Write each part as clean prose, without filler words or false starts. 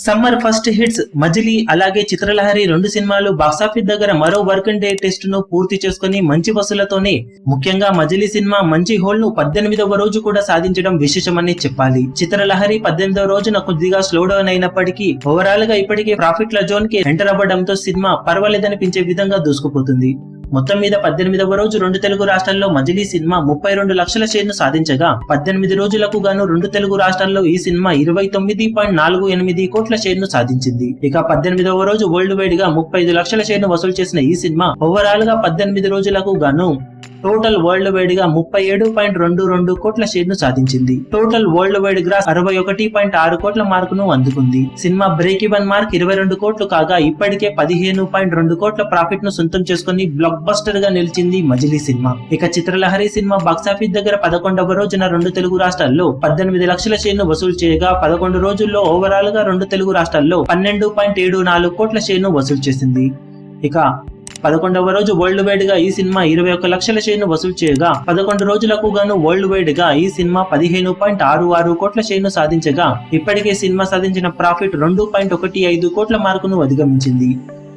Summer first hits మజిలీ అలాగే చిత్రలహరి రెండు సినిమాలు బాక్సాఫీస్ దగ్గర మరో వర్కింగ్ డే టెస్ట్ ను పూర్తి చేసుకుని మంచి వసూలతోనే ముఖ్యంగా మజిలీ సినిమా మంచి హోల్ ను 18వ రోజు కూడా సాధించడం విశేషమని చెప్పాలి. చిత్రలహరి 18వ రోజున కొద్దిగా స్లో డౌన్ అయినప్పటికీ ఓవరాల్ గా ఇప్పటికే ప్రాఫిట్ల జోన్ కి ఎంటర్ అవ్వడంతో సినిమా పర్వాలేదనిపించే విధంగా దూసుకుపోతుంది. మొత్తం మీద 18వ రోజు రెండు తెలుగు రాష్ట్రాల్లో మజిలీ సినిమా 32 లక్షల షేర్ను సాధించగా 18 రోజులకు గాను రెండు తెలుగు రాష్ట్రాల్లో ఈ సినిమా 29.48 కోట్ల షేర్ను సాధించింది. ఇక 18వ రోజు వరల్డ్ వైడ్ గా 35 లక్షల షేర్ను వసూలు చేసిన ఈ సినిమా ఓవరాల్ గా 18 రోజులకు గాను టోటల్ వరల్డ్ వైడ్ గా 37.22 కోట్ల షేర్ను సాధించింది. టోటల్ వరల్డ్ వైడ్ గ్రాస్ 61.6 కోట్ల మార్కును అందుకుంది. సినిమా బ్రేక్ ఈవెన్ మార్క్ 22 కోట్లు కాగా ఇప్పటికే 15.2 కోట్ల ప్రాఫిట్ ను సొంతం చేసుకుని బ్లాక్ బస్టర్ గా నిలిచింది మజిలీ సినిమా. ఇక చిత్రలహరి సినిమా బాక్సాఫీస్ దగ్గర 11వ రోజున రెండు తెలుగు రాష్ట్రాల్లో 18 లక్షల షేర్ను వసూలు చేయగా 11 రోజుల్లో ఓవరాల్ గా రెండు తెలుగు రాష్ట్రాల్లో 12.74 కోట్ల షేర్ను వసూలు చేసింది. ఇక 11వ రోజు వరల్డ్ వైడ్ గా ఈ సినిమా 21 లక్షల షేర్ను వసూలు చేయగా 11 రోజులకు గాను వరల్డ్ వైడ్ గా ఈ సినిమా 15.66 కోట్ల షేర్ను సాధించగా ఇప్పటికే సినిమా సాధించిన ప్రాఫిట్ 2.15 కోట్ల మార్కును అధిగమించింది.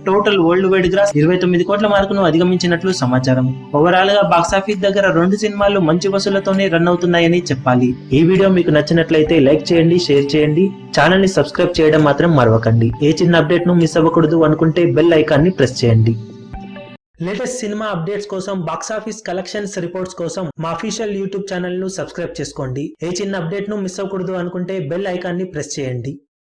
టోటల్ వరల్డ్ వైడ్ గ్రాస్ 29 కోట్ల మార్కును అధిగమించినట్లు సమాచారం. ఓవరాల్ గా బాక్సాఫీస్ దగ్గర రెండు సినిమాలు మంచి వసూలతోనే రన్ అవుతున్నాయని చెప్పాలి. ఈ వీడియో మీకు నచ్చినట్లయితే లైక్ చేయండి, షేర్ చేయండి, ఛానల్ ని సబ్స్క్రైబ్ చేయడం మాత్రం మరవకండి. ఏ చిన్న అప్డేట్ ను మిస్ అవ్వకూడదు అనుకుంటే బెల్ ఐకాన్ ని ప్రెస్ చేయండి. లేటెస్ట్ సినిమా అప్డేట్స్ కోసం బాక్సాఫీస్ కలెక్షన్స్ రిపోర్ట్స్ కోసం మా అఫీషియల్ యూట్యూబ్ ఛానల్ ను సబ్స్క్రైబ్ చేసుకోండి. ఏ చిన్న అప్డేట్ ను మిస్ అవ్వకూడదు అనుకుంటే బెల్ ఐకాన్ ని ప్రెస్ చేయండి.